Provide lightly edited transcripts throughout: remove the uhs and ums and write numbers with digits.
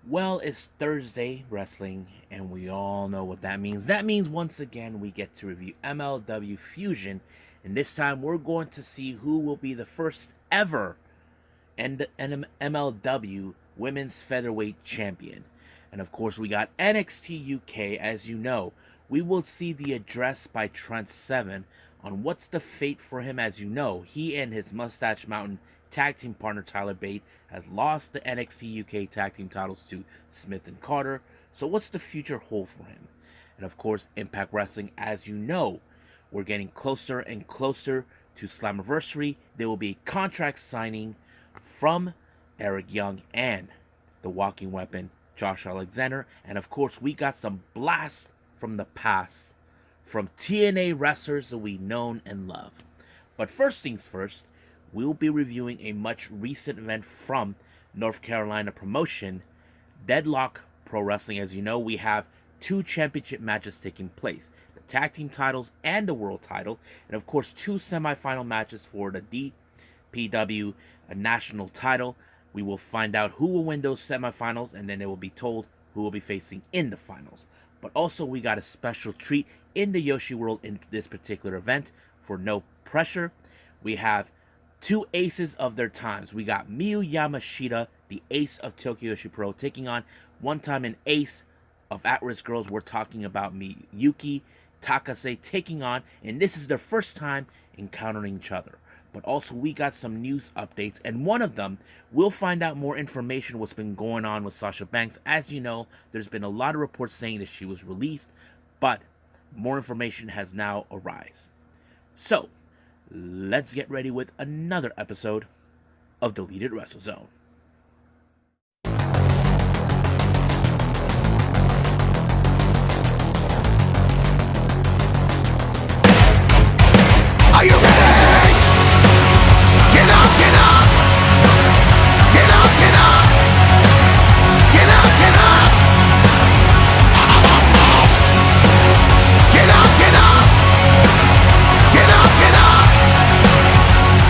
Well, it's Thursday wrestling, and we all know what that means. That means once again we get to review MLW Fusion, and this time we're going to see who will be the first ever MLW Women's Featherweight Champion. And of course, we got NXT UK, as you know. We will see the address by Trent Seven on what's the fate for him. As you know, he and his Mustache Mountain tag team partner Tyler Bate has lost the NXT UK tag team titles to Smith and Carter. So what's the future hold for him? And of course, Impact Wrestling, as you know, we're getting closer and closer to Slammiversary. There will be a contract signing from Eric Young and the Walking Weapon, Josh Alexander. And of course, we got some blasts from the past from TNA wrestlers that we know and love. But first things first, we'll be reviewing a much recent event from North Carolina promotion, Deadlock Pro Wrestling. As you know, we have two championship matches taking place, the tag team titles and the world title, and of course two semifinal matches for the DPW national title. We will find out who will win those semifinals, and then they will be told who will be facing in the finals. But also, we got a special treat in the Yoshi World in this particular event for no pressure. We have two aces of their times. We got Miyu Yamashita, the ace of Tokyo Yoshi Pro, taking on one-time an ace of At-Risk Girls. We're talking about Miyuki Takase taking on, and this is their first time encountering each other. But also we got some news updates, and one of them, we'll find out more information what's been going on with Sasha Banks. As you know, there's been a lot of reports saying that she was released, but more information has now arisen. So, let's get ready with another episode of Deleted Wrestle Zone. Are you ready? Get up, get up! Get up, get up! Get up, get up! Get up, get up! Get up, get up!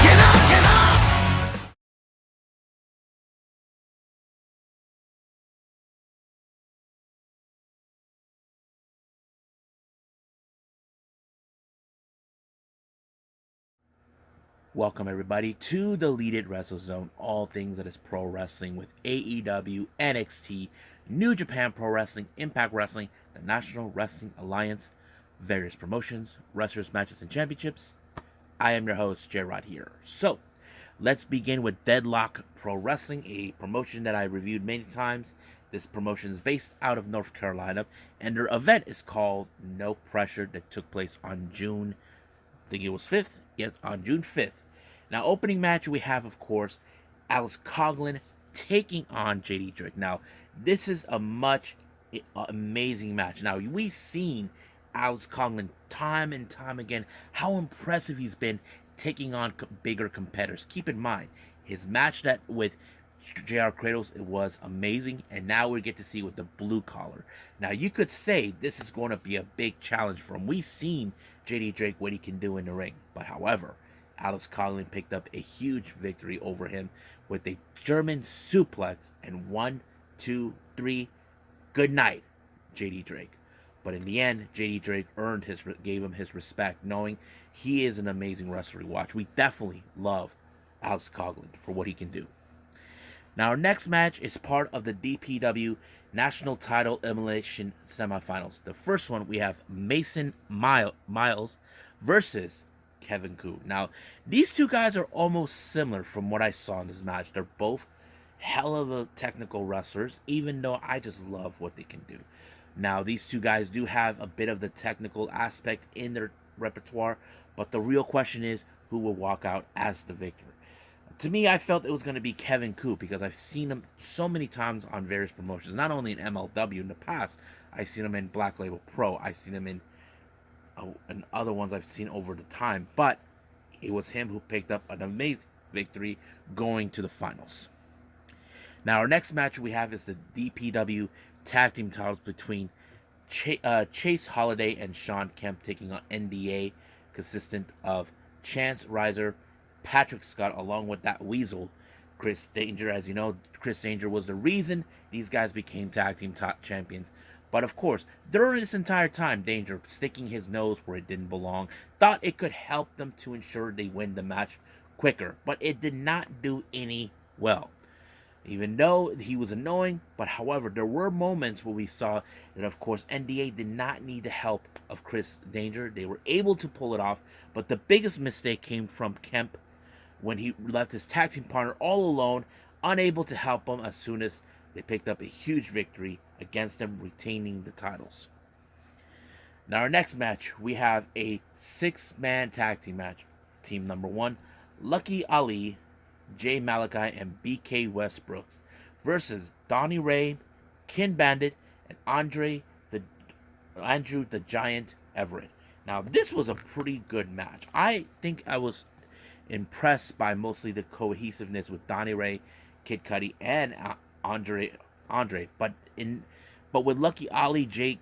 Get up, get up! Welcome everybody to Deleted Wrestle Zone, all things that is pro wrestling with AEW, NXT, New Japan Pro Wrestling, Impact Wrestling, the National Wrestling Alliance, various promotions, wrestlers, matches, and championships. I am your host, J-Rod here. So, let's begin with Deadlock Pro Wrestling, a promotion that I reviewed many times. This promotion is based out of North Carolina, and their event is called No Pressure, that took place on June, I think it was 5th? Yes, on June 5th. Now, opening match, we have, of course, Alex Coughlin taking on JD Drake. Now, this is a much amazing match. Now, we've seen Alex Coughlin time and time again, how impressive he's been taking on bigger competitors. Keep in mind, his match that with JR Kratos, it was amazing, and now we get to see with the blue collar. Now, you could say this is going to be a big challenge for him. We've seen JD Drake what he can do in the ring, but however, Alex Coughlin picked up a huge victory over him with a German suplex, and 1, 2, 3, good night, JD Drake. But in the end, JD Drake gave him his respect, knowing he is an amazing wrestler to watch. We definitely love Alex Coughlin for what he can do. Now, our next match is part of the DPW National Title Elimination Semifinals. The first one, we have Mason Miles versus Kevin Koo. Now, these two guys are almost similar from what I saw in this match. They're both hell of a technical wrestlers, even though I just love what they can do. Now, these two guys do have a bit of the technical aspect in their repertoire, but the real question is who will walk out as the victor. To me, I felt it was going to be Kevin Koo because I've seen him so many times on various promotions, not only in MLW in the past. I've seen him in Black Label Pro. I've seen him in other ones I've seen over the time. But it was him who picked up an amazing victory going to the finals. Now, our next match we have is the DPW Tag Team titles between Chase Holiday and Sean Kemp, taking on NDA, consistent of Chance Riser, Patrick Scott, along with that Weasel, Chris Danger. As you know, Chris Danger was the reason these guys became tag team top champions. But of course, during this entire time, Danger, sticking his nose where it didn't belong, thought it could help them to ensure they win the match quicker. But it did not do any well. Even though he was annoying, but however, there were moments where we saw that, of course, NDA did not need the help of Chris Danger. They were able to pull it off, but the biggest mistake came from Kemp when he left his tag team partner all alone, unable to help him as soon as they picked up a huge victory against him, retaining the titles. Now, our next match, we have a 6-man tag team match. Team number 1, Lucky Ali, Jay Malachi, and BK Westbrooks versus Donnie Ray, Ken Bandit, and Andrew the Giant Everett. Now, this was a pretty good match. I think I was impressed by mostly the cohesiveness with Donnie Ray, Kid Cudi, and Andre. But with Lucky Ali, Jay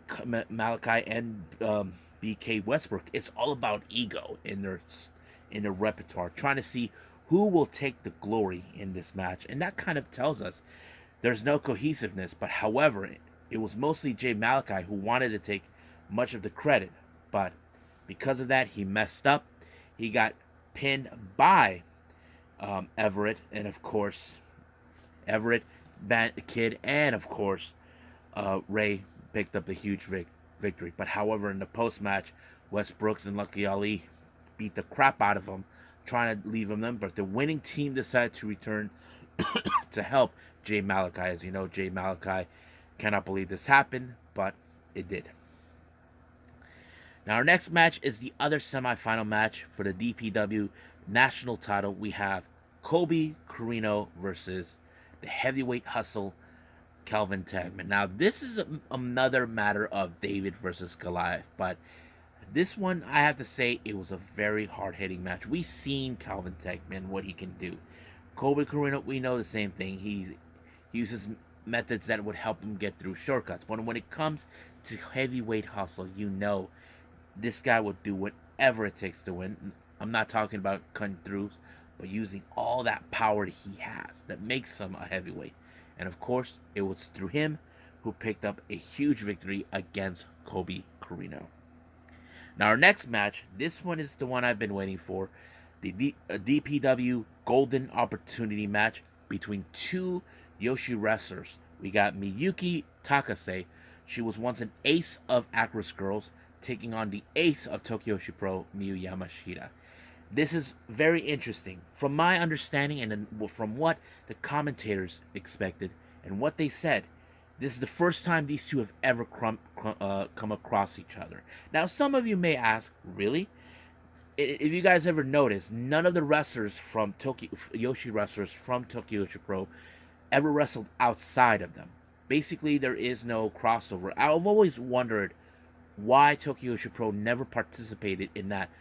Malachi, and BK Westbrook, it's all about ego in their repertoire, trying to see who will take the glory in this match. And that kind of tells us there's no cohesiveness. But however, it was mostly Jay Malachi who wanted to take much of the credit. But because of that, he messed up. He got pinned by Everett. And of course, Everett, Kid, and of course, Ray picked up the huge victory. But however, in the post-match, Wes Brooks and Lucky Ali beat the crap out of him, trying to leave him them, but the winning team decided to return to help Jay Malachi. As you know, Jay Malachi cannot believe this happened, but it did. Now, our next match is the other semifinal match for the DPW national title. We have Colby Corino versus the heavyweight hustle, Calvin Tagman. Now, this is another matter of David versus Goliath, but this one, I have to say, it was a very hard-hitting match. We've seen Calvin Tagman, what he can do. Colby Corino, we know the same thing. He uses methods that would help him get through shortcuts. But when it comes to heavyweight hustle, you know this guy will do whatever it takes to win. I'm not talking about cutting through, but using all that power that he has that makes him a heavyweight. And of course, it was through him who picked up a huge victory against Colby Corino. Now, our next match, this one is the one I've been waiting for. The DPW Golden Opportunity match between two Yoshi wrestlers. We got Miyuki Takase. She was once an ace of Actress Girls, taking on the ace of Tokyo Pro, Miyu Yamashita. This is very interesting. From my understanding and from what the commentators expected and what they said, this is the first time these two have ever come across each other. Now, some of you may ask, really? If you guys ever noticed, none of the wrestlers from Yoshi wrestlers from Tokyo Pro ever wrestled outside of them. Basically, there is no crossover. I've always wondered why Tokyo Pro never participated in that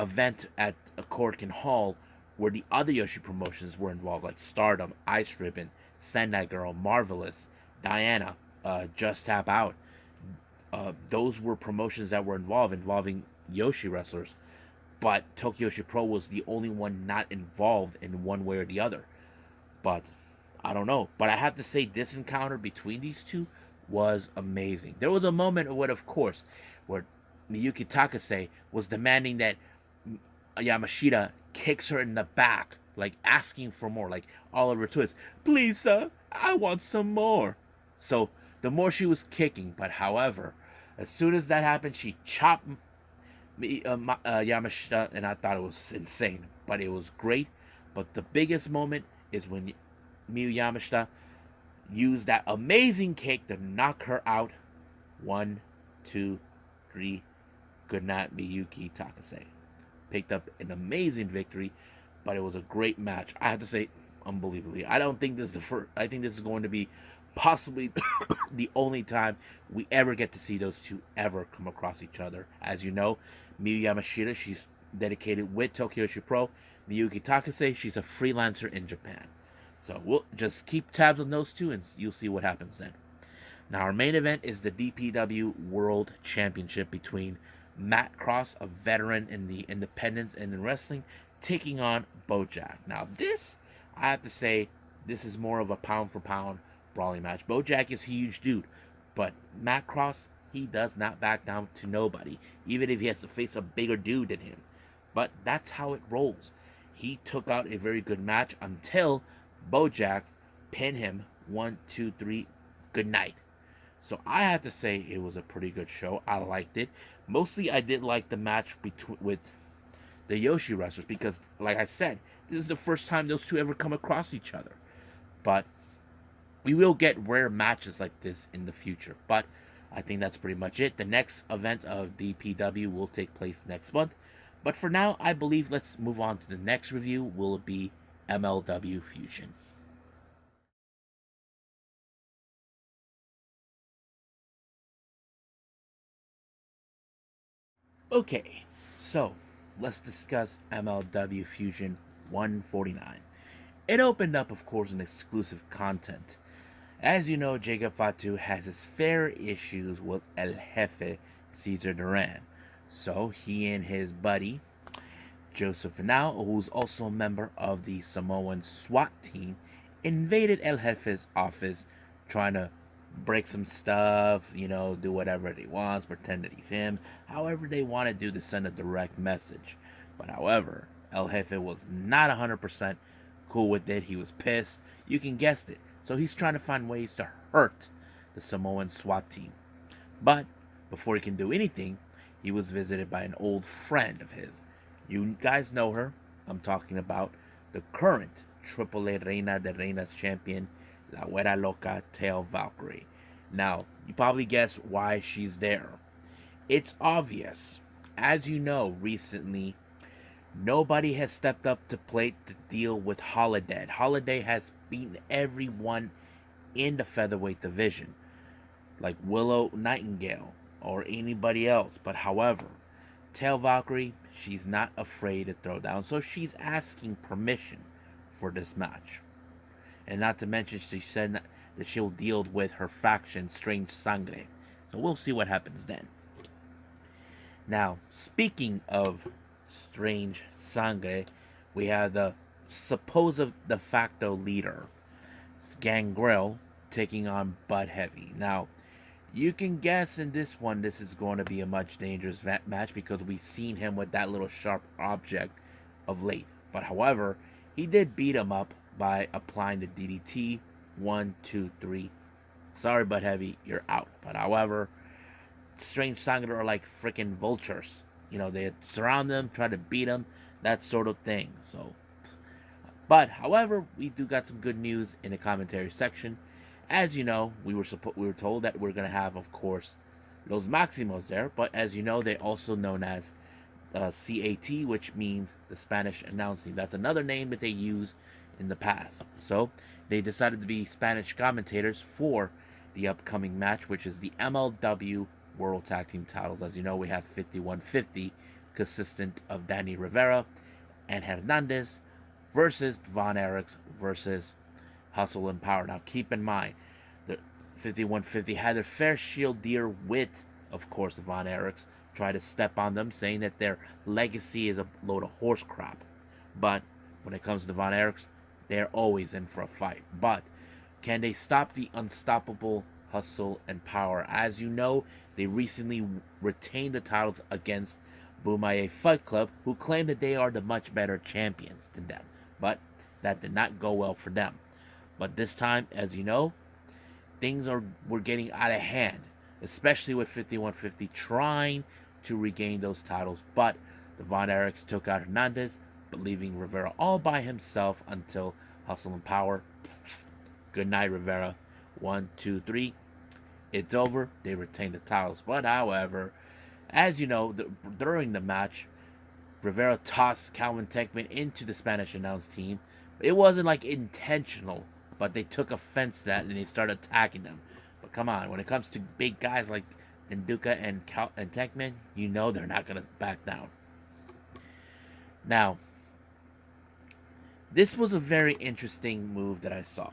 event at Korakuen Hall where the other Yoshi promotions were involved, like Stardom, Ice Ribbon, Sendai Girl, Marvelous, Diana, Just Tap Out. Those were promotions that were involving Yoshi wrestlers, but Tokyo Pro was the only one not involved in one way or the other. But I don't know. But I have to say, this encounter between these two was amazing. There was a moment where, of course, where Miyuki Takase was demanding that Yamashita kicks her in the back, like asking for more, like Oliver Twist. Please, sir, I want some more. So the more she was kicking, but however, as soon as that happened, she chopped Yamashita, and I thought it was insane, but it was great. But the biggest moment is when Miyu Yamashita used that amazing kick to knock her out. 1, 2, 3. Good night, Miyuki Takase. Picked up an amazing victory, but it was a great match. I have to say, unbelievably. I don't think this is the first. I think this is going to be possibly the only time we ever get to see those two ever come across each other. As you know, Miyu Yamashita, she's dedicated with Tokyo Pro. Miyuki Takase, she's a freelancer in Japan. So we'll just keep tabs on those two and you'll see what happens then. Now, our main event is the DPW World Championship between Matt Cross, a veteran in the independents and in wrestling, taking on Bojack. Now, this, I have to say this is more of a pound for pound brawling match. Bojack is a huge dude, but Matt Cross, he does not back down to nobody, even if he has to face a bigger dude than him. But that's how it rolls. He took out a very good match until Bojack pinned him 1, 2, 3, good night. So I have to say it was a pretty good show. I liked it. Mostly I did like the match between with the Yoshi wrestlers because, like I said, this is the first time those two ever come across each other. But we will get rare matches like this in the future. But I think that's pretty much it. The next event of DPW will take place next month. But for now, I believe let's move on to the next review. Will it be MLW Fusion? Okay, so let's discuss MLW Fusion 149. It opened up, of course, an exclusive content. As you know, Jacob Fatu has his fair issues with El Jefe Cesar Duran. So he and his buddy, Joseph Finau, who's also a member of the Samoan SWAT team, invaded El Jefe's office trying to break some stuff, do whatever they want, pretend that he's him, however they want to do to send a direct message. But however, El Jefe was not 100% cool with it. He was pissed. You can guess it. So he's trying to find ways to hurt the Samoan SWAT team. But before he can do anything, he was visited by an old friend of his. You guys know her. I'm talking about the current AAA Reina de Reinas champion, La Güera Loca Teo Valkyrie. Now, you probably guess why she's there. It's obvious. As you know, recently, nobody has stepped up to plate to deal with Holiday. Holiday has beaten everyone in the featherweight division, like Willow Nightingale or anybody else. But however, Tell Valkyrie, she's not afraid to throw down, so she's asking permission for this match. And not to mention, she said that she'll deal with her faction, Strange Sangre. So we'll see what happens then. Now, speaking of Strange Sangre, we have the supposed de facto leader, Gangrel, taking on Bud Heavy. Now, you can guess in this one, this is going to be a much dangerous match because we've seen him with that little sharp object of late. But however, he did beat him up by applying the DDT. 1, 2, 3. Sorry, Bud Heavy, you're out. But however, Strange Sangre are like freaking vultures. They surround them, try to beat them, that sort of thing. But however, we do got some good news in the commentary section. As you know, we were told that we're gonna have, of course, Los Maximos there. But as you know, they're also known as CAT, which means the Spanish announcing. That's another name that they used in the past. So they decided to be Spanish commentators for the upcoming match, which is the MLW World Tag Team titles. As you know, we have 5150, consistent of Danny Rivera and Hernandez versus Von Erichs versus Hustle and Power. Now keep in mind, the 5150 had their fair shield deal with, of course, the Von Erichs. Try to step on them, saying that their legacy is a load of horse crap. But when it comes to the Von Erichs, they're always in for a fight. But can they stop the unstoppable Hustle and Power? As you know, they recently retained the titles against Bumaye Fight Club, who claim that they are the much better champions than them. But that did not go well for them. But this time, as you know, were getting out of hand, especially with 5150 trying to regain those titles. But the Von Erichs took out Hernandez, but leaving Rivera all by himself until Hustle and Power. Good night, Rivera. 1, 2, 3. It's over. They retain the titles. But however, as you know, during the match, Rivera tossed Calvin Techman into the Spanish announce team. It wasn't like intentional, but they took offense to that and they started attacking them. But come on, when it comes to big guys like Nduka and Techman, you know they're not going to back down. Now, this was a very interesting move that I saw.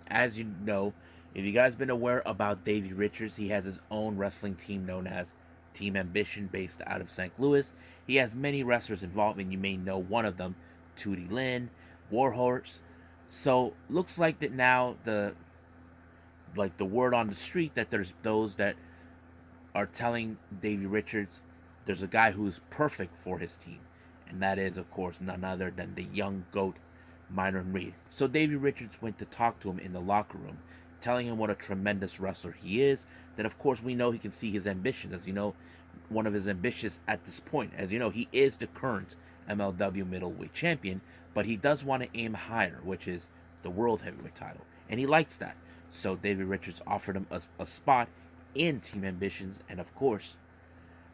As you know, if you guys been aware about Davey Richards, he has his own wrestling team known as Team Ambition based out of St. Louis. He has many wrestlers involved, and you may know one of them, Tootie Lynn, Warhorse, So looks like that now the word on the street that there's those that are telling Davey Richards there's a guy who's perfect for his team, and that is of course none other than the young goat Myron Reed. So Davey Richards went to talk to him in the locker room, telling him what a tremendous wrestler he is. That of course we know he can see his ambitions. As you know, one of his ambitions at this point, as you know, he is the current MLW middleweight champion, but he does want to aim higher, which is the world heavyweight title, and he likes that. So Davey Richards offered him a spot in Team Ambitions, and of course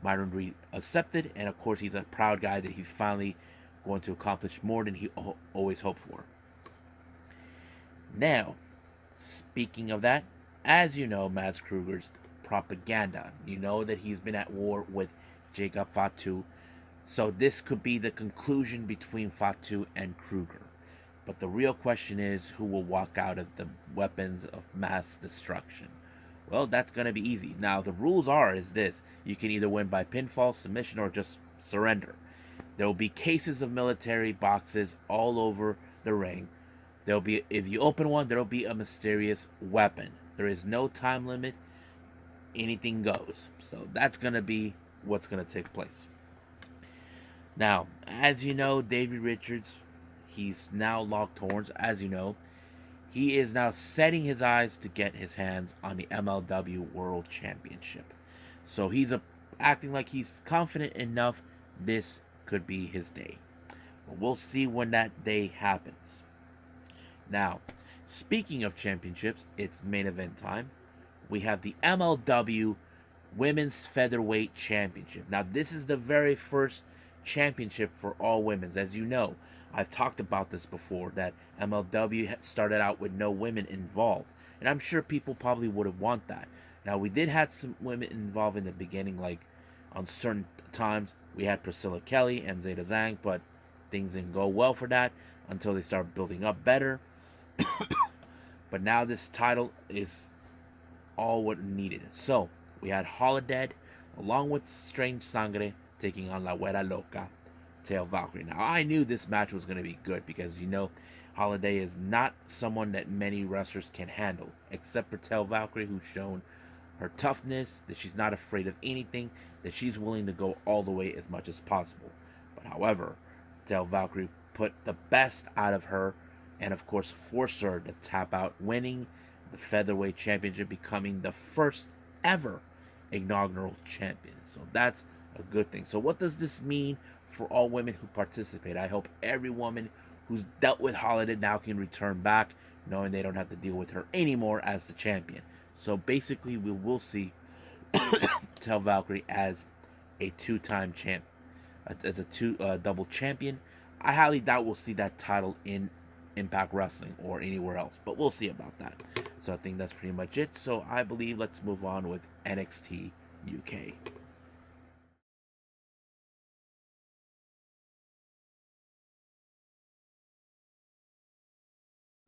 Myron Reed accepted, and of course he's a proud guy that he's finally going to accomplish more than he always hoped for. Now, speaking of that, as you know, Mads Kruger's propaganda. You know that he's been at war with Jacob Fatu, so this could be the conclusion between Fatu and Kruger. But the real question is who will walk out of the weapons of mass destruction. Well, that's going to be easy. Now, the rules is this. You can either win by pinfall, submission, or just surrender. There will be cases of military boxes all over the ring. There'll be, if you open one, there'll be a mysterious weapon. There is no time limit. Anything goes. So that's going to be what's going to take place. Now, as you know, Davey Richards, he's now locked horns. As you know, he is now setting his eyes to get his hands on the MLW World Championship. So he's acting like he's confident enough this could be his day. But we'll see when that day happens. Now, speaking of championships, it's main event time. We have the MLW Women's Featherweight Championship. Now, this is the very first championship for all women's. As you know, I've talked about this before, that MLW started out with no women involved. And I'm sure people probably would have want that. Now, we did have some women involved in the beginning, like on certain times. We had Priscilla Kelly and Zeta Zhang, but things didn't go well for that until they started building up better. But now this title is all what needed. So, we had Holiday along with Strange Sangre taking on La Güera Loca, Tail Valkyrie. Now, I knew this match was going to be good because, you know, Holiday is not someone that many wrestlers can handle, except for Tail Valkyrie, who's shown her toughness, that she's not afraid of anything, that she's willing to go all the way as much as possible. But however, Tail Valkyrie put the best out of her and of course forced her to tap out, winning the Featherweight Championship, becoming the first ever inaugural champion. So that's a good thing. So what does this mean for all women who participate? I hope every woman who's dealt with Holiday now can return back, knowing they don't have to deal with her anymore as the champion. So basically, we will see Tail Valkyrie as a two-time champ, as a double champion. I highly doubt we'll see that title in Impact Wrestling or anywhere else, but we'll see about that. So I think that's pretty much it. So I believe let's move on with NXT UK.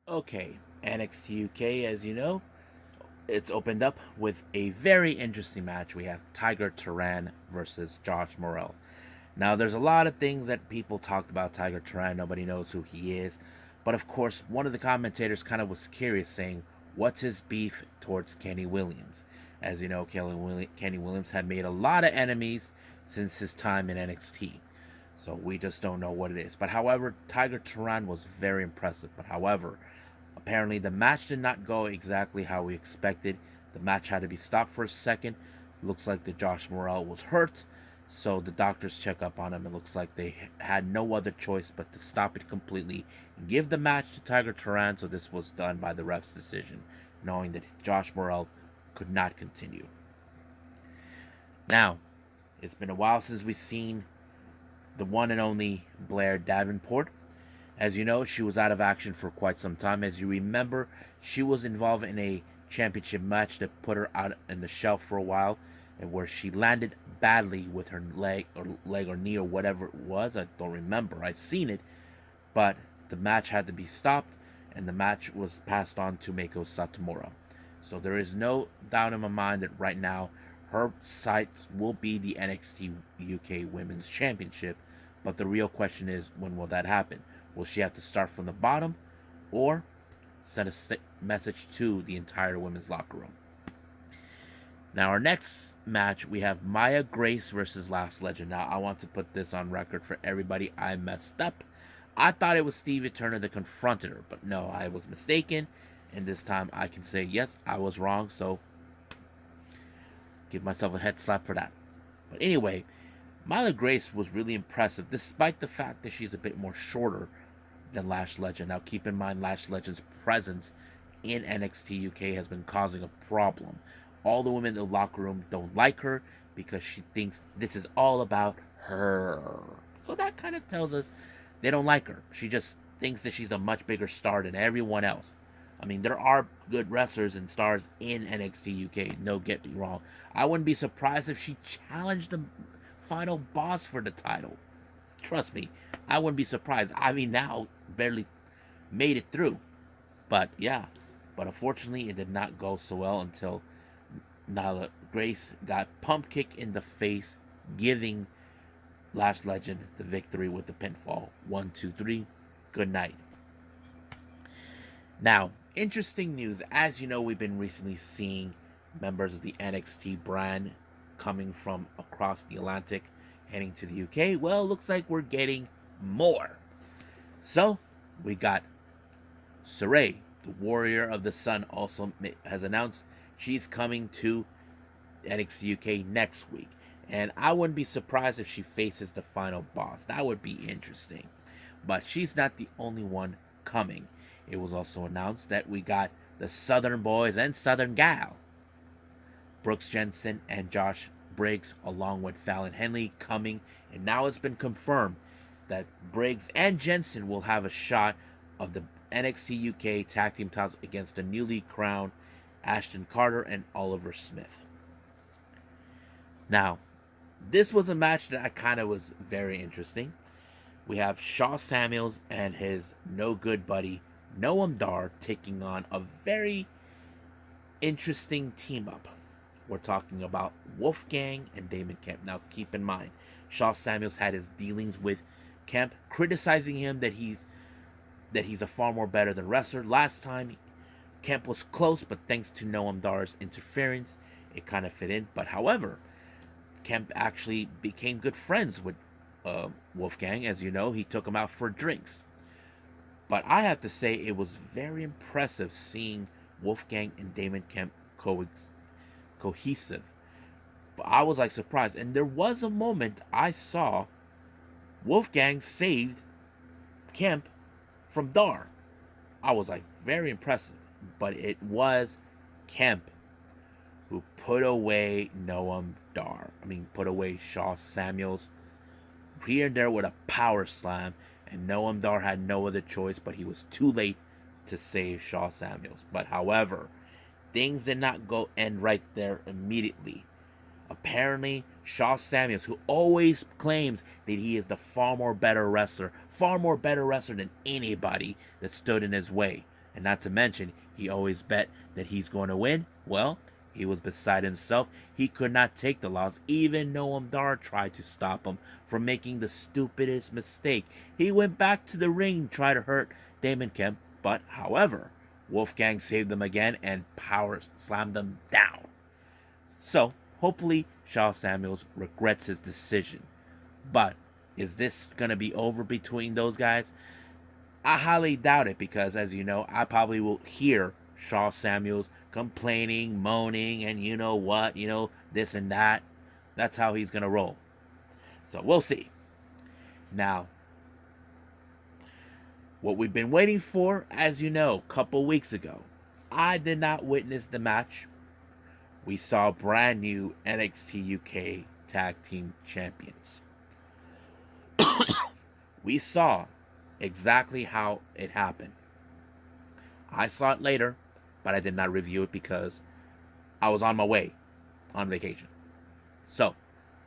Okay, NXT UK, as you know, it's opened up with a very interesting match. We have Tiger Turan versus Josh Morrell. Now, there's a lot of things that people talked about Tiger Turan. Nobody knows who he is. But of course, one of the commentators kind of was curious, saying, what's his beef towards Kenny Williams? As you know, Kenny Williams had made a lot of enemies since his time in NXT. So we just don't know what it is. But however, Tiger Turan was very impressive. But however, apparently the match did not go exactly how we expected. The match had to be stopped for a second. Looks like that Josh Morrell was hurt. So the doctors check up on him. It looks like they had no other choice but to stop it completely and give the match to Tiger Turan. So this was done by the ref's decision, knowing that Josh Morrell could not continue. Now, it's been a while since we've seen the one and only Blair Davenport. As you know, she was out of action for quite some time. As you remember, she was involved in a championship match that put her out in the shelf for a while, and where she landed badly with her leg or knee or whatever it was. I don't remember. I've seen it, but the match had to be stopped, and the match was passed on to Meiko Satomura. So there is no doubt in my mind that right now her sights will be the NXT UK Women's Championship. But the real question is, when will that happen? Will she have to start from the bottom, or send a message to the entire women's locker room. Now, our next match, we have Maya Grace versus Last Legend. Now, I want to put this on record for everybody. I messed up. I thought it was Stevie Turner that confronted her, but no, I was mistaken. And this time I can say, yes, I was wrong. So, give myself a head slap for that. But anyway, Maya Grace was really impressive, despite the fact that she's a bit more shorter than Lash Legend. Now, keep in mind, Lash Legend's presence in NXT UK has been causing a problem. All the women in the locker room don't like her because she thinks this is all about her. So that kind of tells us they don't like her. She just thinks that she's a much bigger star than everyone else. I mean, there are good wrestlers and stars in NXT UK. No, get me wrong. I wouldn't be surprised if she challenged the final boss for the title. Trust me, I wouldn't be surprised. I mean, now barely made it through. But yeah, but unfortunately, it did not go so well until Nyla Grace got pump kick in the face, giving Lash Legend the victory with the pinfall. 1, 2, 3. Good night. Now, interesting news. As you know, we've been recently seeing members of the NXT brand coming from across the Atlantic, heading to the UK. Well, looks like we're getting more. So, we got Saray, the Warrior of the Sun, also has announced she's coming to NXT UK next week. And I wouldn't be surprised if she faces the final boss. That would be interesting. But she's not the only one coming. It was also announced that we got the Southern Boys and Southern Gal, Brooks Jensen and Josh Briggs, along with Fallon Henley, coming. And now it's been confirmed that Briggs and Jensen will have a shot of the NXT UK tag team titles against the newly crowned Ashton Carter and Oliver Smith. Now, this was a match that I kind of was very interesting. We have Shaw Samuels and his no good buddy Noam Dar taking on a very interesting team up. We're talking about Wolfgang and Damon Kemp. Now, keep in mind, Shaw Samuels had his dealings with Kemp, criticizing him that he's a far more better than wrestler. Last time, Kemp was close, but thanks to Noam Dar's interference, it kind of fit in. But however, Kemp actually became good friends with Wolfgang. As you know, he took him out for drinks. But I have to say, it was very impressive seeing Wolfgang and Damon Kemp cohesive. But I was like surprised. And there was a moment I saw Wolfgang saved Kemp from Dar. I was like, very impressive. But it was Kemp who put away Noam Dar. Put away Shaw Samuels here and there with a power slam. And Noam Dar had no other choice, but he was too late to save Shaw Samuels. But however, things did not go end right there immediately. Apparently, Shaw Samuels, who always claims that he is the far more better wrestler than anybody that stood in his way, and not to mention, he always bet that he's going to win. Well, he was beside himself. He could not take the loss. Even Noam Dar tried to stop him from making the stupidest mistake. He went back to the ring and tried to hurt Damon Kemp, but however, Wolfgang saved them again and power slammed them down. So, hopefully, Shaw Samuels regrets his decision. But, is this going to be over between those guys? I highly doubt it because, as you know, I probably will hear Shaw Samuels complaining, moaning, and you know what, this and that. That's how he's going to roll. So, we'll see. Now, what we've been waiting for, as you know, a couple weeks ago. I did not witness the match. We saw brand new NXT UK Tag Team Champions. We saw exactly how it happened. I saw it later, but I did not review it because I was on my way on vacation. So,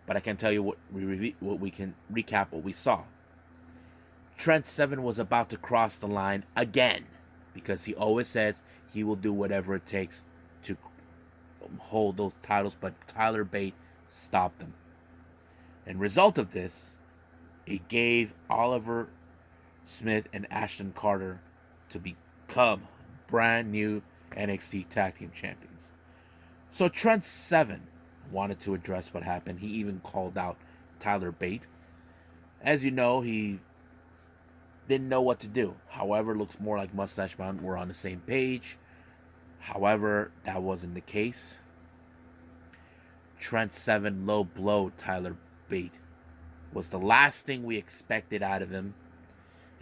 but I can tell you what we can recap what we saw. Trent Seven was about to cross the line again because he always says he will do whatever it takes to hold those titles, but Tyler Bate stopped him. And result of this, it gave Oliver Smith and Ashton Carter to be become brand new NXT Tag Team Champions. So Trent Seven wanted to address what happened. He even called out Tyler Bate. As you know, he didn't know what to do. However, looks more like Mustache Mountain were on the same page. However, that wasn't the case. Trent Seven low blow Tyler Bate was the last thing we expected out of him.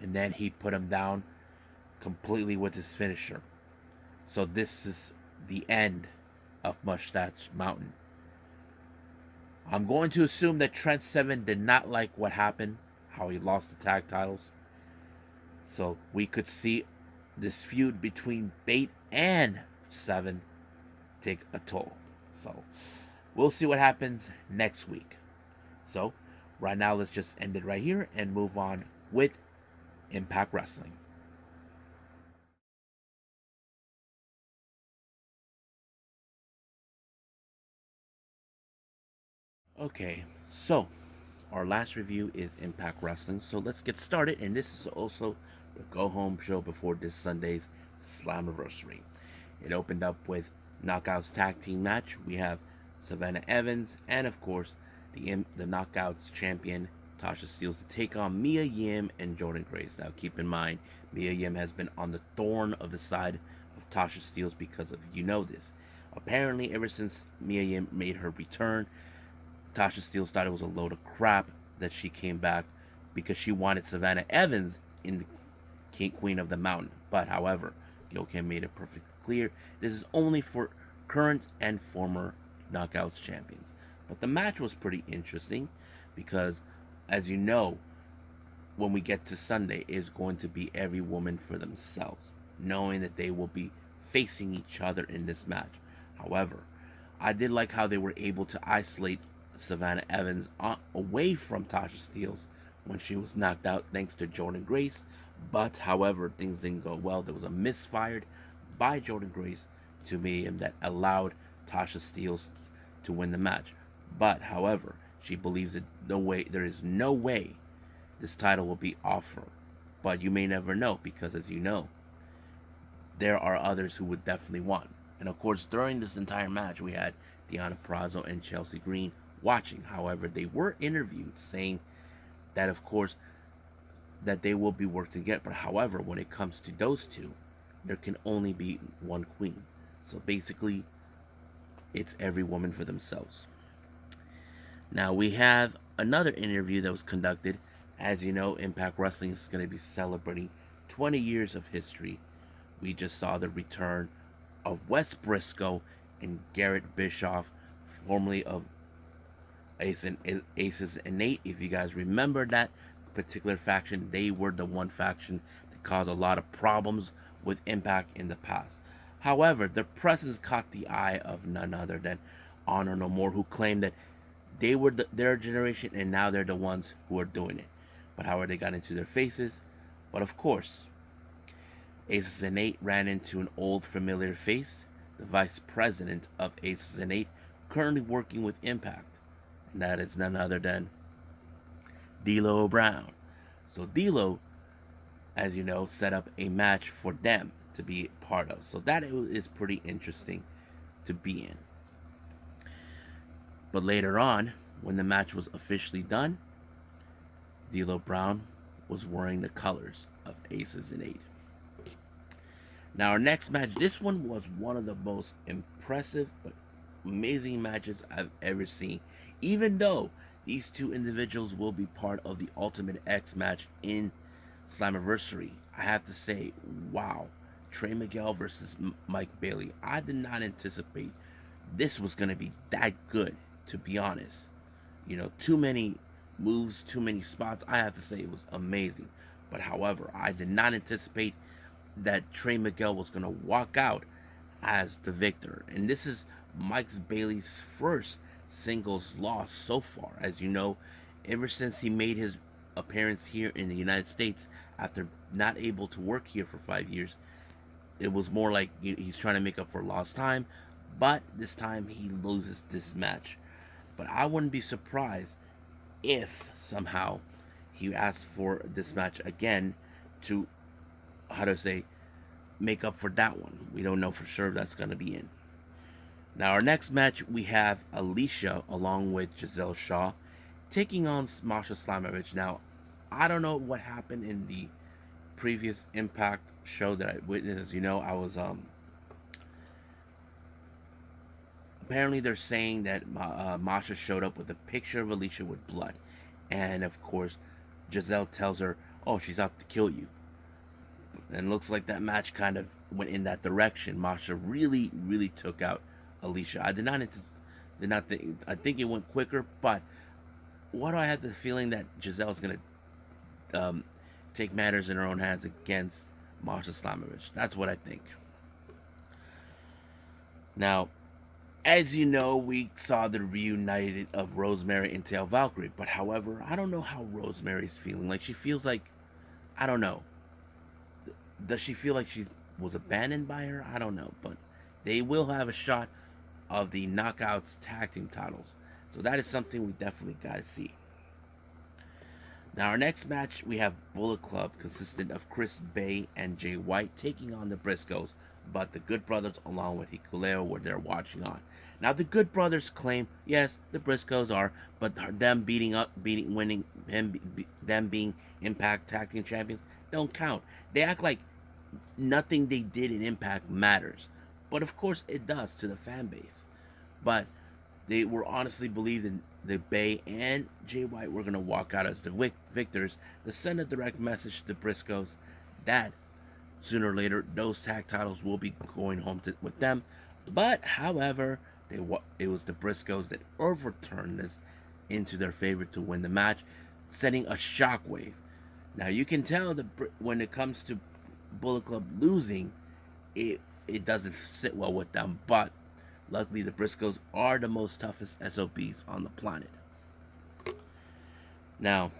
And then he put him down completely with his finisher. So this is the end of Mustache Mountain. I'm going to assume that Trent Seven did not like what happened, how he lost the tag titles. So we could see this feud between Bate and Seven take a toll. So we'll see what happens next week. So right now, let's just end it right here and move on with Impact Wrestling. Okay, so our last review is Impact Wrestling. So let's get started. And this is also the go home show before this Sunday's Slammiversary. It opened up with Knockouts Tag Team match. We have Savannah Evans and, of course, the Knockouts champion Tasha Steelz to take on Mia Yim and Jordynne Grace. Now, keep in mind, Mia Yim has been on the thorn of the side of Tasha Steelz because of this. Apparently, ever since Mia Yim made her return, Tasha Steelz thought it was a load of crap that she came back because she wanted Savannah Evans in the Queen of the Mountain. But, however, Gil Kim made it perfectly clear this is only for current and former Knockouts champions. But the match was pretty interesting because, as you know, when we get to Sunday, it is going to be every woman for themselves, knowing that they will be facing each other in this match. However, I did like how they were able to isolate Savannah Evans away from Tasha Steelz when she was knocked out thanks to Jordynne Grace. But, however, things didn't go well. There was a misfired by Jordynne Grace to Miriam that allowed Tasha Steelz to win the match. But, however, she believes that there is no way this title will be off her. But you may never know because, as you know, there are others who would definitely want. And, of course, during this entire match, we had Deonna Purrazzo and Chelsea Green watching. However, they were interviewed saying that, of course, that they will be working together. But, however, when it comes to those two, there can only be one queen. So basically, it's every woman for themselves. Now, we have another interview that was conducted. As you know, Impact Wrestling is going to be celebrating 20 years of history. We just saw the return of Wes Briscoe and Garrett Bischoff, formerly of Aces and Nate. If you guys remember that particular faction, they were the one faction that caused a lot of problems with Impact in the past. However, their presence caught the eye of none other than Honor No More, who claimed that they were their generation and now they're the ones who are doing it. But however, they got into their faces. But of course, Aces and Nate ran into an old familiar face, the vice president of Aces and Nate, currently working with Impact. And that is none other than D'Lo Brown. So D'Lo, as you know, set up a match for them to be part of. So that is pretty interesting to be in. But later on, when the match was officially done, D'Lo Brown was wearing the colors of Aces and Eight. Now our next match, this one was one of the most impressive but amazing matches I've ever seen. Even though these two individuals will be part of the Ultimate X match in Slammiversary, I have to say, wow. Trey Miguel versus Mike Bailey. I did not anticipate this was going to be that good, to be honest. You know, too many moves, too many spots. I have to say it was amazing. But however, I did not anticipate that Trey Miguel was going to walk out as the victor. And this is Mike Bailey's first singles loss so far. As you know, ever since he made his appearance here in the United States after not able to work here for 5 years, it was more like he's trying to make up for lost time. But this time he loses this match. But I wouldn't be surprised if somehow he asked for this match again to, how to say, make up for that one. We don't know for sure if that's going to be in. Now, our next match, we have Alicia along with Giselle Shaw taking on Masha Slamovich. Now, I don't know what happened in the previous Impact show that I witnessed. As you know, I was apparently they're saying that Masha showed up with a picture of Alicia with blood, and of course, Giselle tells her, "Oh, she's out to kill you." And it looks like that match kind of went in that direction. Masha really, really took out Alicia. I did not think. I think it went quicker, but what do I have the feeling that Giselle's gonna take matters in her own hands against Masha Slamovich? That's what I think. Now, as you know, we saw the reunited of Rosemary and Tail Valkyrie, but however, I don't know how Rosemary's feeling. Like she feels like, I don't know. Does she feel like she was abandoned by her? I don't know, but they will have a shot of the Knockouts tag team titles, so that is something we definitely got to see. Now, our next match, we have Bullet Club, consistent of Chris Bay and Jay White, taking on the Briscoes, but the Good Brothers, along with Hikuleo, were there watching on. Now, the Good Brothers claim, yes, the Briscoes are, but them them being Impact Tag Team Champions don't count. They act like nothing they did in Impact matters, but of course it does to the fan base. But they were honestly believed in the Bay and Jay White were going to walk out as the victors to send a direct message to the Briscoes that sooner or later those tag titles will be going home with them. But however, it was the Briscoes that overturned this into their favor to win the match, setting a shockwave. Now you can tell that when it comes to Bullet Club losing, it doesn't sit well with them, but luckily, the Briscoes are the most toughest SOBs on the planet. Now,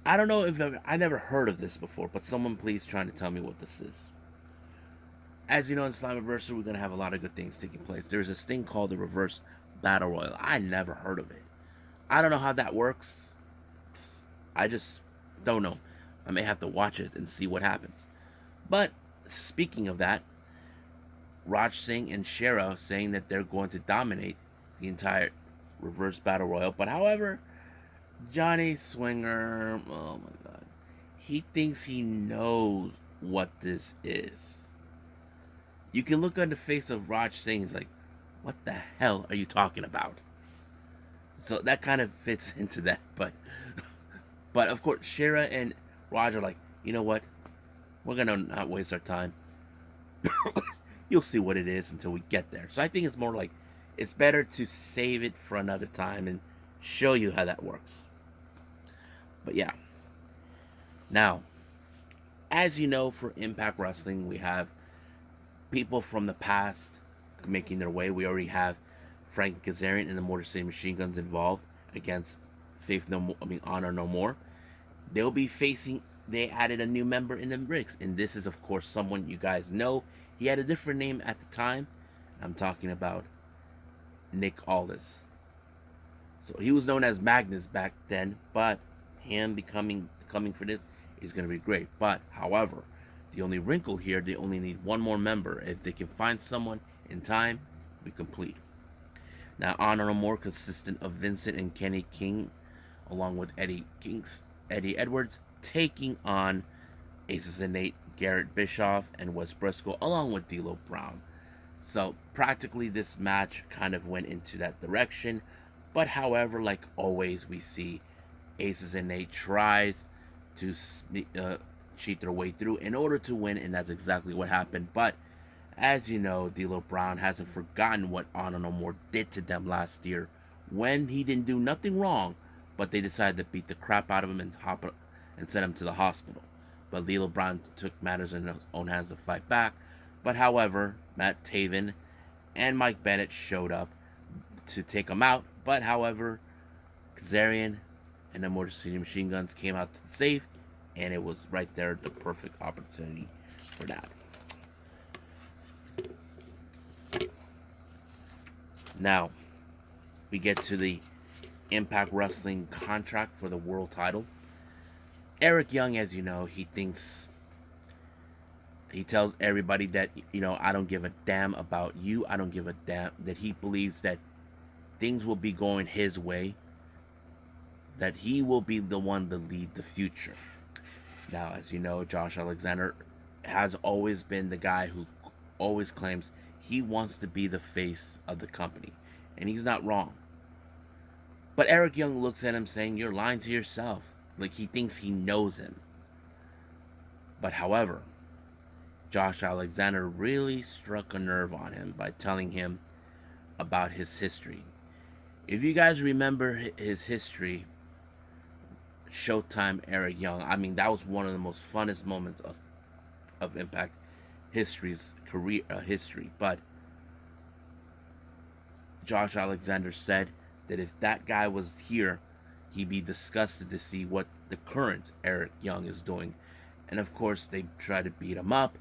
I don't know if I never heard of this before, but someone please try to tell me what this is. As you know, in Slammiversary, we're going to have a lot of good things taking place. There's this thing called the Reverse Battle Royal. I never heard of it. I don't know how that works. I just don't know. I may have to watch it and see what happens. But speaking of that, Raj Singh and Shera saying that they're going to dominate the entire Reverse Battle Royal. But however, Johnny Swinger, oh my god, he thinks he knows what this is. You can look on the face of Raj Singh, he's like, what the hell are you talking about? So that kind of fits into that. But of course, Shera and Raj are like, you know what? We're going to not waste our time. You'll see what it is until we get there. So I think it's more like it's better to save it for another time and show you how that works. But yeah. Now, as you know, for Impact Wrestling, we have people from the past making their way. We already have Frank Kazarian and the Motor City Machine Guns involved against Honor No More. They'll be facing. They added a new member in the mix, and this is, of course, someone you guys know. He had a different name at the time. I'm talking about Nick Aldis. So he was known as Magnus back then, but him coming for this is going to be great. But however, the only wrinkle here, they only need one more member. If they can find someone in time, we complete. Now, Honor No More, consistent of Vincent and Kenny King, along with Eddie Edwards, taking on Aces and Nate, Garrett Bischoff, and Wes Briscoe, along with D'Lo Brown. So practically this match kind of went into that direction. But however, like always, we see Aces and Nate tries to cheat their way through in order to win, and that's exactly what happened. But as you know, D'Lo Brown hasn't forgotten what Honor No More did to them last year when he didn't do nothing wrong, but they decided to beat the crap out of him and send him to the hospital. But D'Lo Brown took matters in his own hands to fight back. But however, Matt Taven and Mike Bennett showed up to take him out. But however, Kazarian and the Motor City Machine Guns came out to the save, and it was right there the perfect opportunity for that. Now, we get to the Impact Wrestling contract for the world title. Eric Young, as you know, he thinks He tells everybody that, I don't give a damn about you. I don't give a damn, that he believes that things will be going his way, that he will be the one to lead the future. Now, as you know, Josh Alexander has always been the guy who always claims he wants to be the face of the company. And he's not wrong. But Eric Young looks at him saying, "You're lying to yourself." Like he thinks he knows him. But however, Josh Alexander really struck a nerve on him by telling him about his history. If you guys remember his history, Showtime Eric Young, I mean, that was one of the most funnest moments of Impact history's career history. But Josh Alexander said that if that guy was here, he'd be disgusted to see what the current Eric Young is doing. And of course, they try to beat him up.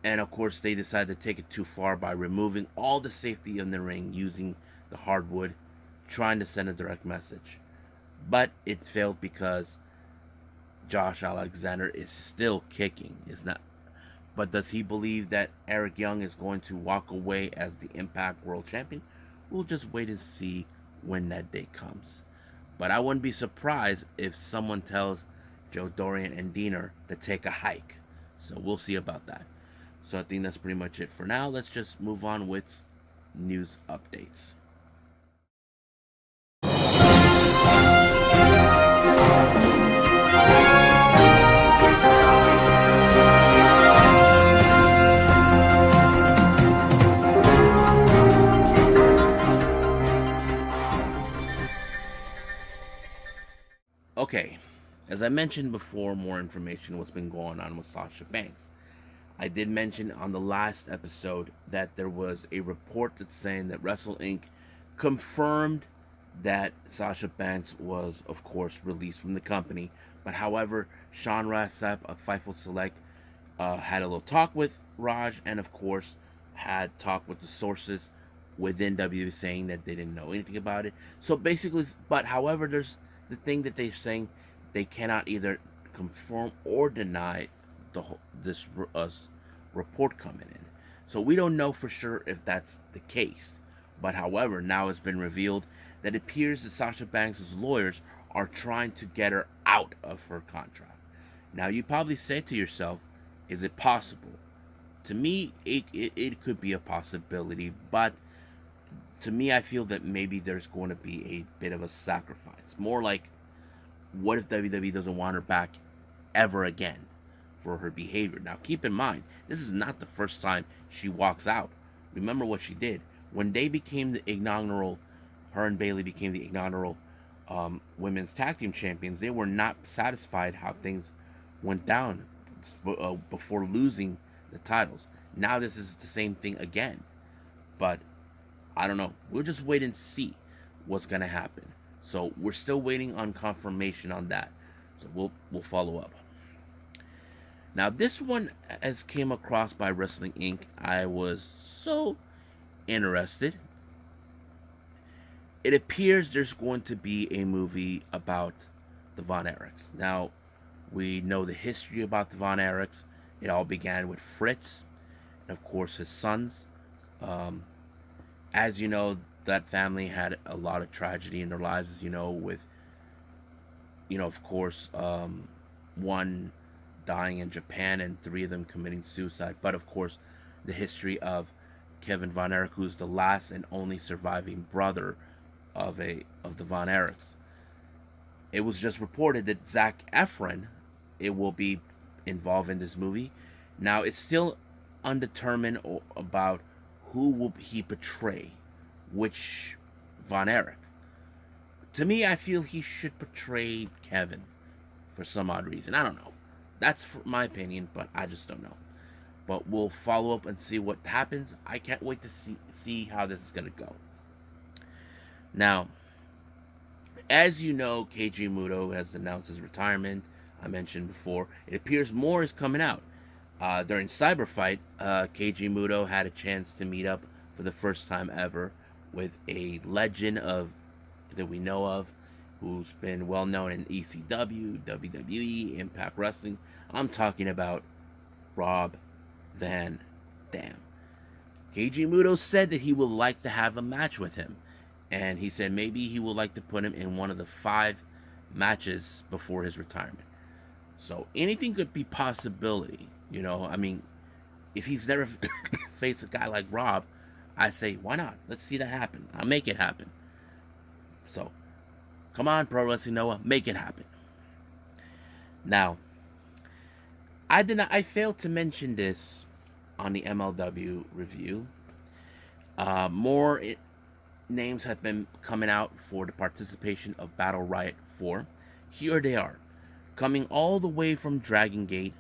And of course, they decide to take it too far by removing all the safety in the ring using the hardwood, trying to send a direct message. But it failed because Josh Alexander is still kicking. It's not. But does he believe that Eric Young is going to walk away as the Impact World Champion? We'll just wait and see when that day comes. But I wouldn't be surprised if someone tells Joe Dorian and Diener to take a hike. So we'll see about that. So I think that's pretty much it for now. Let's just move on with news updates. Okay, as I mentioned before, more information what's been going on with Sasha Banks. I did mention on the last episode that there was a report that's saying that Wrestle Inc. confirmed that Sasha Banks was, of course, released from the company. But however, Sean Rossap of Fightful Select had a little talk with Raj, and of course, had talk with the sources within WWE saying that they didn't know anything about it. So basically, but however, there's the thing that they're saying they cannot either confirm or deny this report coming in. So we don't know for sure if that's the case. But however, now it's been revealed that it appears that Sasha Banks' lawyers are trying to get her out of her contract. Now you probably say to yourself, is it possible? To me, it could be a possibility, but to me, I feel that maybe there's going to be a bit of a sacrifice. More like, what if WWE doesn't want her back ever again for her behavior? Now, keep in mind, this is not the first time she walks out. Remember what she did. When they became the inaugural, her and Bayley became the inaugural women's tag team champions, they were not satisfied how things went down before losing the titles. Now this is the same thing again. But I don't know. We'll just wait and see what's going to happen. So we're still waiting on confirmation on that. So we'll follow up. Now this one has came across by Wrestling Inc. I was so interested. It appears there's going to be a movie about the Von Erichs. Now we know the history about the Von Erichs. It all began with Fritz and of course his sons. As you know, that family had a lot of tragedy in their lives, as you know, with, of course, one dying in Japan and 3 of them committing suicide. But of course, the history of Kevin Von Erich, who's the last and only surviving brother of the Von Erichs. It was just reported that Zac Efron, it will be involved in this movie. Now, it's still undetermined about who will he portray, which Von Erich. To me, I feel he should portray Kevin for some odd reason. I don't know. That's my opinion, but I just don't know. But we'll follow up and see what happens. I can't wait to see how this is going to go. Now, as you know, Keiji Mutoh has announced his retirement. I mentioned before. It appears more is coming out. During Cyberfight, Keiji Mutoh had a chance to meet up for the first time ever with a legend that we know of, who's been well known in ECW, WWE, Impact Wrestling. I'm talking about Rob then damn. Keiji Mutoh said that he would like to have a match with him. And he said maybe he would like to put him in one of the 5 matches before his retirement. So anything could be possibility, you know. I mean, if he's never faced a guy like Rob, I say why not? Let's see that happen. I'll make it happen. So come on, Pro Wrestling Noah, make it happen. Now, I failed to mention this on the MLW review. More names have been coming out for the participation of Battle Riot 4. Here they are, coming all the way from Dragon Gate,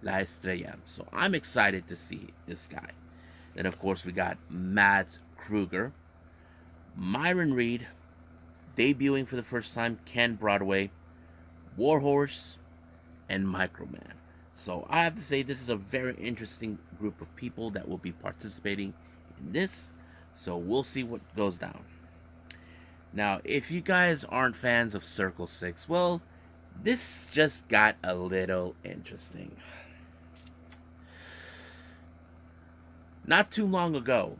La Estrella. So I'm excited to see this guy. Then of course we got Mads Kruger, Myron Reed, debuting for the first time, Ken Broadway, Warhorse, and Microman. So I have to say this is a very interesting group of people that will be participating in this. So we'll see what goes down. Now, if you guys aren't fans of Circle 6, well, this just got a little interesting. Not too long ago,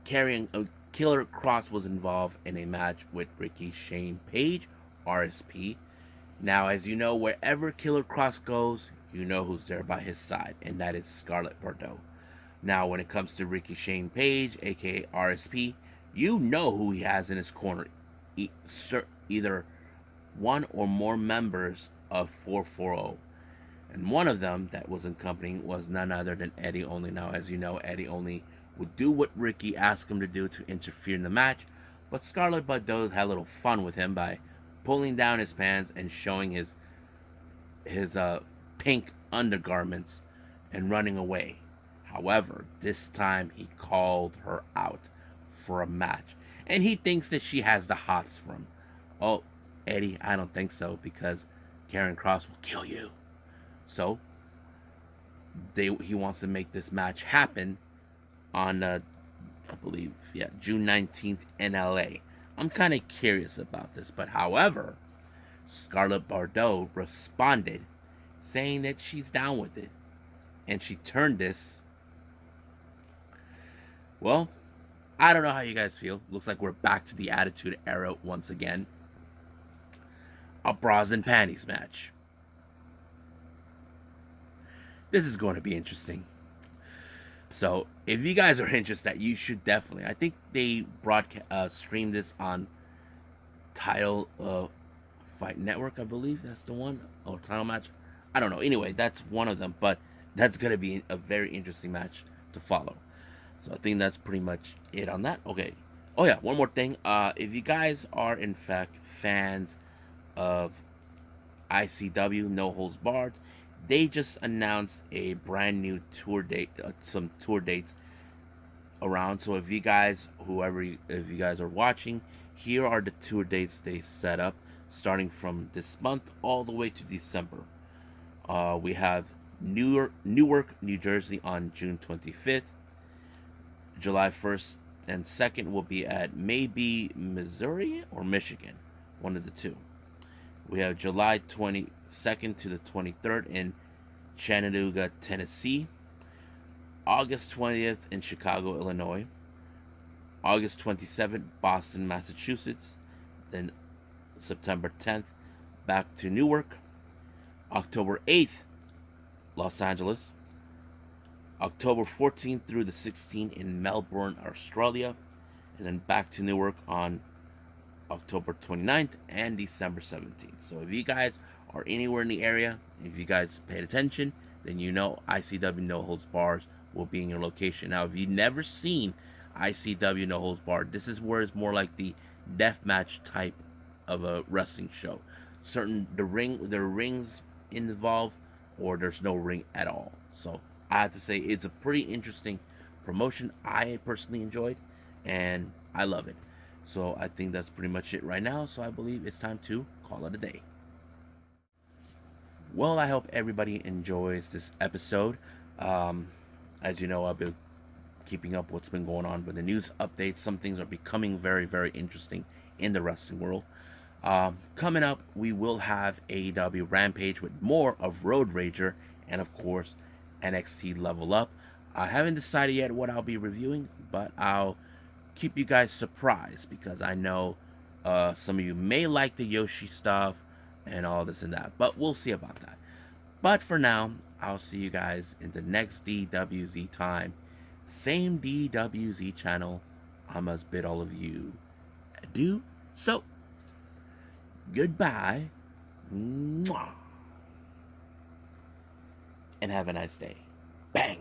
Killer Cross was involved in a match with Ricky Shane Page, RSP. Now, as you know, wherever Killer Cross goes, you know who's there by his side, and that is Scarlett Bordeaux. Now, when it comes to Ricky Shane Page, aka RSP, you know who he has in his corner. Either one or more members of 440. And one of them that was accompanying was none other than Eddie Only. Now, as you know, Eddie Only would do what Ricky asked him to do to interfere in the match, but Scarlett Bordeaux had a little fun with him by pulling down his pants and showing his pink undergarments and running away. However, this time he called her out for a match, and he thinks that she has the hots for him. Oh, Eddie, I don't think so, because Karen Cross will kill you. So he wants to make this match happen on I believe June 19th in LA. I'm kind of curious about this, but however, Scarlett Bordeaux responded saying that she's down with it, and she turned this. Well, I don't know how you guys feel. Looks like we're back to the Attitude Era once again. A bras and panties match. This is going to be interesting. So, if you guys are interested, you should definitely. I think they streamed this on Title Fight Network, I believe that's the one. Or Title Match. I don't know. Anyway, that's one of them. But that's going to be a very interesting match to follow. So, I think that's pretty much it on that. Okay. Oh, yeah. One more thing. If you guys are, in fact, fans of ICW, No Holds Barred, they just announced a brand new tour date, some tour dates around. So if you guys are watching, here are the tour dates they set up, starting from this month all the way to December. We have Newark, New Jersey on June 25th. July 1st and 2nd will be at maybe Missouri or Michigan, one of the two. We have July 22nd to the 23rd in Chattanooga, Tennessee. August 20th in Chicago, Illinois. August 27th, Boston, Massachusetts. Then September 10th, back to Newark. October 8th, Los Angeles. October 14th through the 16th in Melbourne, Australia. And then back to Newark on October 29th and December 17th. So if you guys are anywhere in the area, if you guys paid attention, then you know ICW No Holds Bars will be in your location. Now, if you've never seen ICW No Holds Barred, this is where it's more like the deathmatch type of a wrestling show. There are rings involved, or there's no ring at all. So I have to say it's a pretty interesting promotion. I personally enjoyed, and I love it. So I think that's pretty much it right now. So I believe it's time to call it a day. Well, I hope everybody enjoys this episode. As you know, I've been keeping up what's been going on with the news updates. Some things are becoming very, very interesting in the wrestling world. Coming up, we will have AEW Rampage with more of Road Rager and, of course, NXT Level Up. I haven't decided yet what I'll be reviewing, but I'll keep you guys surprised because I know some of you may like the Yoshi stuff and all this and that, but we'll see about that. But for now, I'll see you guys in the next DWZ time. Same DWZ channel. I must bid all of you adieu. So, goodbye. Mwah. And have a nice day. Bang.